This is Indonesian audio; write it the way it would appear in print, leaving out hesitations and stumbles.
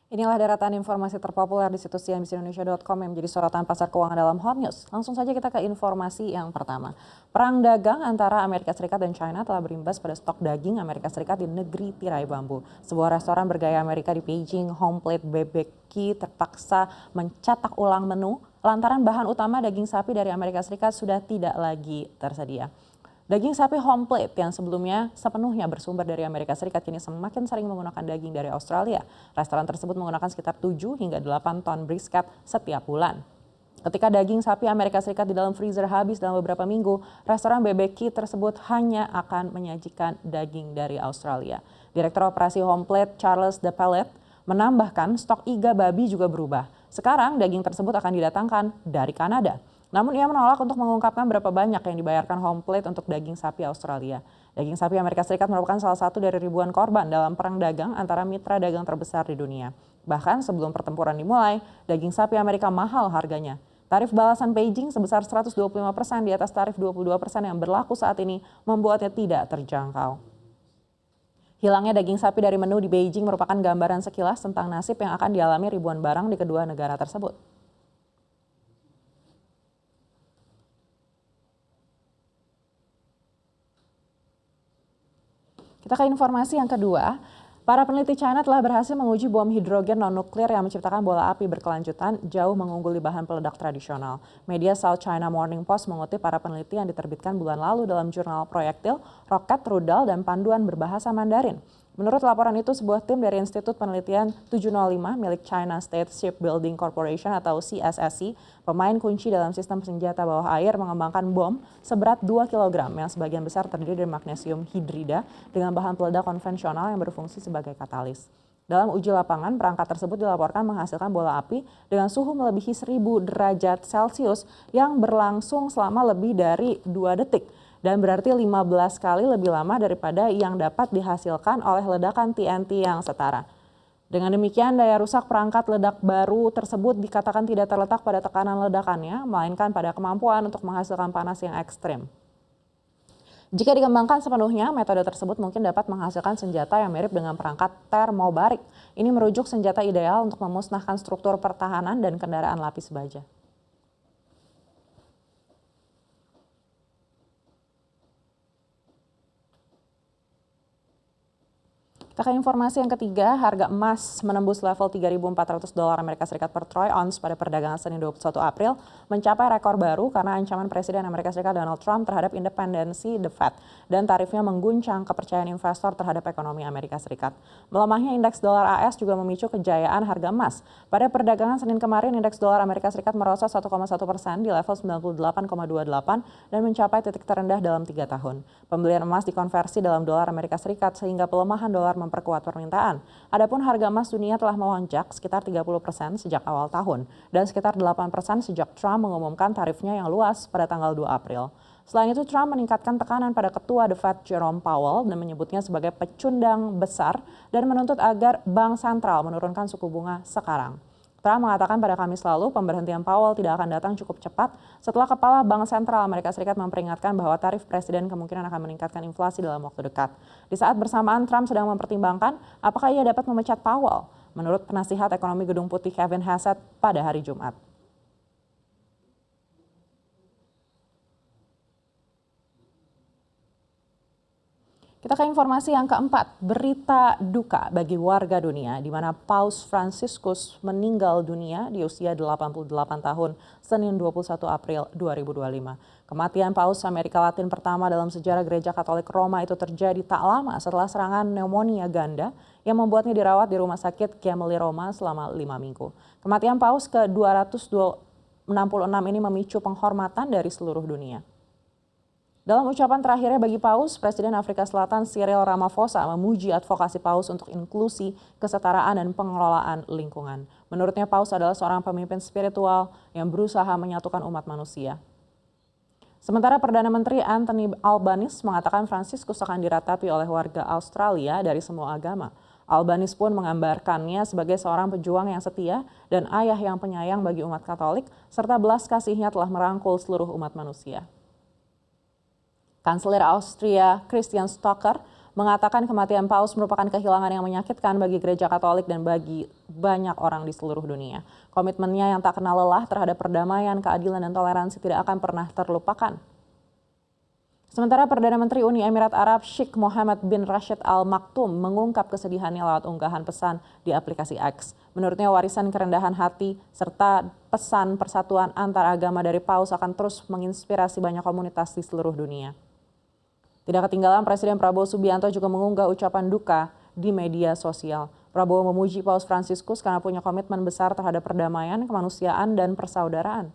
Inilah deretan informasi terpopuler di situs cnbcindonesia.com yang menjadi sorotan pasar keuangan dalam Hot News. Langsung saja kita ke informasi yang pertama. Perang dagang antara Amerika Serikat dan China telah berimbas pada stok daging Amerika Serikat di negeri tirai bambu. Sebuah restoran bergaya Amerika di Beijing, Home Plate BBQ terpaksa mencetak ulang menu lantaran bahan utama daging sapi dari Amerika Serikat sudah tidak lagi tersedia. Daging sapi Home Plate yang sebelumnya sepenuhnya bersumber dari Amerika Serikat kini semakin sering menggunakan daging dari Australia. Restoran tersebut menggunakan sekitar 7 hingga 8 ton brisket setiap bulan. Ketika daging sapi Amerika Serikat di dalam freezer habis dalam beberapa minggu, restoran BBQ tersebut hanya akan menyajikan daging dari Australia. Direktur Operasi Home Plate Charles DePellet menambahkan stok iga babi juga berubah. Sekarang daging tersebut akan didatangkan dari Kanada. Namun ia menolak untuk mengungkapkan berapa banyak yang dibayarkan Home Plate untuk daging sapi Australia. Daging sapi Amerika Serikat merupakan salah satu dari ribuan korban dalam perang dagang antara mitra dagang terbesar di dunia. Bahkan sebelum pertempuran dimulai, daging sapi Amerika mahal harganya. Tarif balasan Beijing sebesar 125% di atas tarif 22% yang berlaku saat ini membuatnya tidak terjangkau. Hilangnya daging sapi dari menu di Beijing merupakan gambaran sekilas tentang nasib yang akan dialami ribuan barang di kedua negara tersebut. Kita ke informasi yang kedua. Para peneliti China telah berhasil menguji bom hidrogen non-nuklir yang menciptakan bola api berkelanjutan jauh mengungguli bahan peledak tradisional. Media South China Morning Post mengutip para peneliti yang diterbitkan bulan lalu dalam jurnal proyektil, roket, rudal, dan panduan berbahasa Mandarin. Menurut laporan itu, sebuah tim dari Institut Penelitian 705 milik China State Shipbuilding Corporation atau CSSC, pemain kunci dalam sistem senjata bawah air, mengembangkan bom seberat 2 kg yang sebagian besar terdiri dari magnesium hidrida dengan bahan peledak konvensional yang berfungsi sebagai katalis. Dalam uji lapangan, perangkat tersebut dilaporkan menghasilkan bola api dengan suhu melebihi 1000 derajat Celcius yang berlangsung selama lebih dari 2 detik. Dan berarti 15 kali lebih lama daripada yang dapat dihasilkan oleh ledakan TNT yang setara. Dengan demikian, daya rusak perangkat ledak baru tersebut dikatakan tidak terletak pada tekanan ledakannya, melainkan pada kemampuan untuk menghasilkan panas yang ekstrim. Jika dikembangkan sepenuhnya, metode tersebut mungkin dapat menghasilkan senjata yang mirip dengan perangkat termobarik. Ini merujuk senjata ideal untuk memusnahkan struktur pertahanan dan kendaraan lapis baja. Kita ke informasi yang ketiga, harga emas menembus level $3.400 Amerika Serikat per troy ounce pada perdagangan Senin 21 April, mencapai rekor baru karena ancaman Presiden Amerika Serikat Donald Trump terhadap independensi The Fed dan tarifnya mengguncang kepercayaan investor terhadap ekonomi Amerika Serikat. Melemahnya indeks dolar AS juga memicu kejayaan harga emas. Pada perdagangan Senin kemarin, indeks dolar Amerika Serikat merosot 1,1% di level 98,28 dan mencapai titik terendah dalam 3 tahun. Pembelian emas dikonversi dalam dolar Amerika Serikat sehingga pelemahan dolar memperkuat permintaan. Adapun harga emas dunia telah melonjak sekitar 30% sejak awal tahun dan sekitar 8% sejak Trump mengumumkan tarifnya yang luas pada tanggal 2 April. Selain itu, Trump meningkatkan tekanan pada ketua The Fed Jerome Powell dan menyebutnya sebagai pecundang besar dan menuntut agar bank sentral menurunkan suku bunga sekarang. Trump mengatakan pada Kamis lalu pemberhentian Powell tidak akan datang cukup cepat setelah Kepala Bank Sentral Amerika Serikat memperingatkan bahwa tarif Presiden kemungkinan akan meningkatkan inflasi dalam waktu dekat. Di saat bersamaan, Trump sedang mempertimbangkan apakah ia dapat memecat Powell, menurut penasihat ekonomi Gedung Putih Kevin Hassett pada hari Jumat. Kita ke informasi yang keempat, berita duka bagi warga dunia di mana Paus Fransiskus meninggal dunia di usia 88 tahun Senin 21 April 2025. Kematian Paus Amerika Latin pertama dalam sejarah Gereja Katolik Roma itu terjadi tak lama setelah serangan pneumonia ganda yang membuatnya dirawat di rumah sakit Gemelli Roma selama 5 minggu. Kematian Paus ke-266 ini memicu penghormatan dari seluruh dunia. Dalam ucapan terakhirnya bagi Paus, Presiden Afrika Selatan Cyril Ramaphosa memuji advokasi Paus untuk inklusi, kesetaraan, dan pengelolaan lingkungan. Menurutnya Paus adalah seorang pemimpin spiritual yang berusaha menyatukan umat manusia. Sementara Perdana Menteri Anthony Albanese mengatakan Fransiskus akan diratapi oleh warga Australia dari semua agama. Albanese pun menggambarkannya sebagai seorang pejuang yang setia dan ayah yang penyayang bagi umat Katolik, serta belas kasihnya telah merangkul seluruh umat manusia. Kanselir Austria Christian Stocker mengatakan kematian Paus merupakan kehilangan yang menyakitkan bagi Gereja Katolik dan bagi banyak orang di seluruh dunia. Komitmennya yang tak kenal lelah terhadap perdamaian, keadilan, dan toleransi tidak akan pernah terlupakan. Sementara Perdana Menteri Uni Emirat Arab Sheikh Mohammed bin Rashid Al Maktoum mengungkap kesedihannya lewat unggahan pesan di aplikasi X. Menurutnya warisan kerendahan hati serta pesan persatuan antar agama dari Paus akan terus menginspirasi banyak komunitas di seluruh dunia. Tidak ketinggalan, Presiden Prabowo Subianto juga mengunggah ucapan duka di media sosial. Prabowo memuji Paus Fransiskus karena punya komitmen besar terhadap perdamaian, kemanusiaan, dan persaudaraan.